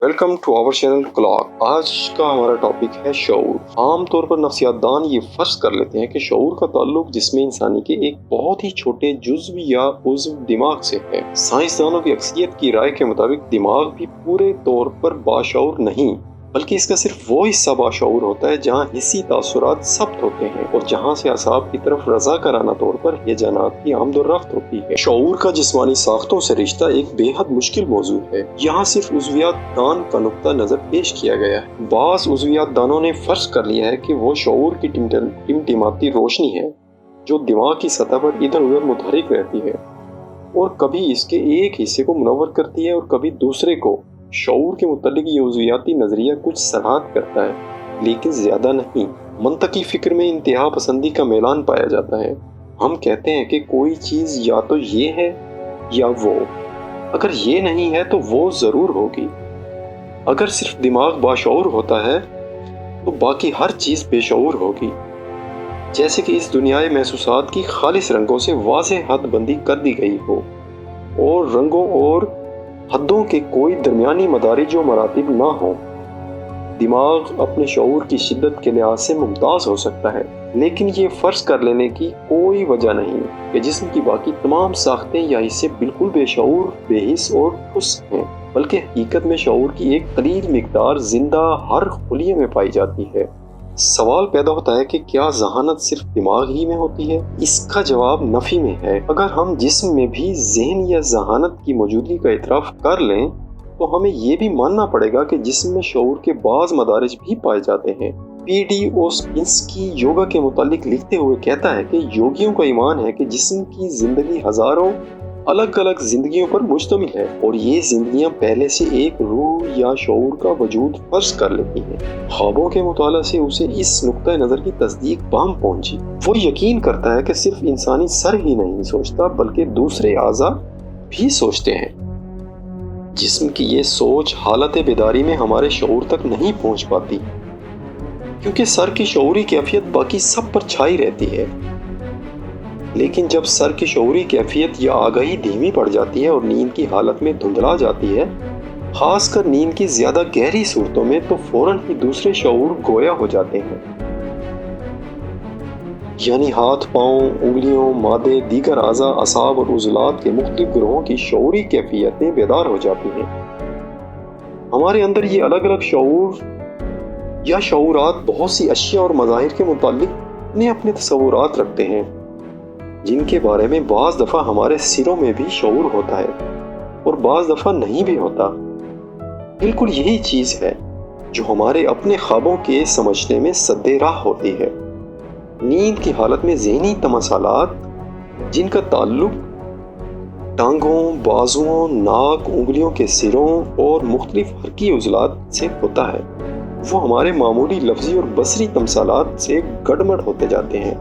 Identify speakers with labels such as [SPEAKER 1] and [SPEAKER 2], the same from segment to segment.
[SPEAKER 1] Welcome to our channel clock. आज का हमारा टॉपिक है शऊर। आम तौर पर नफ्सियातदान ये फर्ज कर लेते हैं कि शऊर का ताल्लुक जिस्म इंसानी के एक बहुत ही छोटे जुज्व या उज़्व दिमाग से है। साइंसदानों की अक्सरियत की राय के मुताबिक दिमाग भी पूरे तौर पर बाशऊर नहीं, बल्कि इसका सिर्फ वो हिस्सा बाशऊर होता है जहाँ हिस्सी तासुरात सब्त होते हैं और जहाँ से असाब की तरफ रज़ाकाराना तौर पर हिजानात की आमदोरफ्त होती है। शऊर का जिस्मानी साख्तों से रिश्ता एक बेहद मुश्किल मौजू है। यहाँ सिर्फ उज़वियात दान का नुक्ता नजर पेश किया गया है। बाज़ उज़वियात दानों ने फर्ज कर लिया है कि वो शऊर की टिमटिमाती रोशनी है जो दिमाग की सतह पर इधर उधर मुतहरिक रहती है और कभी इसके एक हिस्से को मुनव्वर करती है और कभी दूसरे को। शऊर के मुतालिक ये उज़वियाती नज़रिया कुछ सराहत करता है, लेकिन ज़्यादा नहीं। मंतकी फ़िक्र में इंतहा पसंदी का मैलान पाया जाता है। हम कहते हैं कि कोई चीज़ या तो ये है या वो, अगर ये नहीं है तो वो ज़रूर होगी। अगर सिर्फ दिमाग बाशऊर होता है तो बाकी हर चीज़ बेशऊर होगी। जैसे कि इस दुनियाए महसूसात की खालिस रंगों से वाज़ेह हद बंदी कर दी गई हो और रंगों और हदों के कोई दरमियानी मदारिज व मरातिब ना हो। दिमाग अपने शऊर की शिद्दत के लिहाज से मुमताज़ हो सकता है, लेकिन ये फ़र्ज कर लेने की कोई वजह नहीं कि जिस्म की बाकी तमाम साख्तें या हिस्से बिल्कुल बेशऊर, बेहिस और ठुस हैं, बल्कि हकीकत में शऊर की एक कलील मिकदार जिंदा हर खुलिये में पाई जाती है। सवाल पैदा होता है कि क्या ज़हानत सिर्फ दिमाग ही में होती है? इसका जवाब नफ़ी में है। अगर हम जिस्म में भी ज़हन या ज़हानत की मौजूदगी का इतराफ़ कर लें तो हमें ये भी मानना पड़ेगा कि जिस्म में शऊर के बाज़ मदारिज भी पाए जाते हैं। पी.डी. ओस्पिंस्की योगा के मुतालिक लिखते हुए कहता है कि योगियों का ईमान है कि जिस्म की ज़िंदगी हज़ारों अलग अलग जिंदगियों पर मुश्तमिल है और ये जिंदगियां पहले से एक रूह या शऊर का वजूद फर्ज कर लेती हैं। ख्वाबों के मुताला से उसे इस नुक्ता नज़र की तस्दीक बाम पहुंची। वो यकीन करता है कि सिर्फ इंसानी सर ही नहीं सोचता बल्कि दूसरे आज़ा भी सोचते हैं। जिस्म की ये सोच हालत बेदारी में हमारे शऊर तक नहीं पहुंच पाती, क्योंकि सर की शऊरी कैफियत बाकी सब पर छाई रहती है। लेकिन जब सर की शऊरी कैफियत या आगाही धीमी पड़ जाती है और नींद की हालत में धुंधला जाती है, खासकर नींद की ज्यादा गहरी सूरतों में, तो फौरन ही दूसरे शऊर गोया हो जाते हैं। यानी हाथ, पांव, उंगलियों, मादे, दीगर आज़ा, असाब और उज़लात के मुख्तलिफ ग्रोहों की शऊरी कैफियतें बेदार हो जाती हैं। हमारे अंदर ये अलग अलग शऊर या शऊरात बहुत सी अशिया और मज़ाहिर के मुतालिक अपने अपने तसव्वुरात रखते हैं, जिनके बारे में बाज़ दफ़ा हमारे सिरों में भी शऊर होता है और बाज़ दफ़ा नहीं भी होता। बिल्कुल यही चीज़ है जो हमारे अपने ख्वाबों के समझने में सद्दे राह होती है। नींद की हालत में ज़हनी तमसालात जिनका ताल्लुक टांगों, बाजुओं, नाक, उंगलियों के सिरों और मुख्तलिफ हरकी उज़लात से होता है, वो हमारे मामूली लफ्ज़ी और बसरी तमसालात से गड़बड़ होते जाते हैं।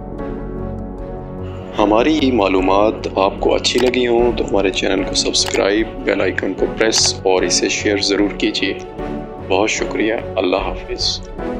[SPEAKER 1] हमारी ये मालूमात आपको अच्छी लगी हों तो हमारे चैनल को सब्सक्राइब, बेल आइकन को प्रेस और इसे शेयर ज़रूर कीजिए। बहुत शुक्रिया। अल्लाह हाफिज़।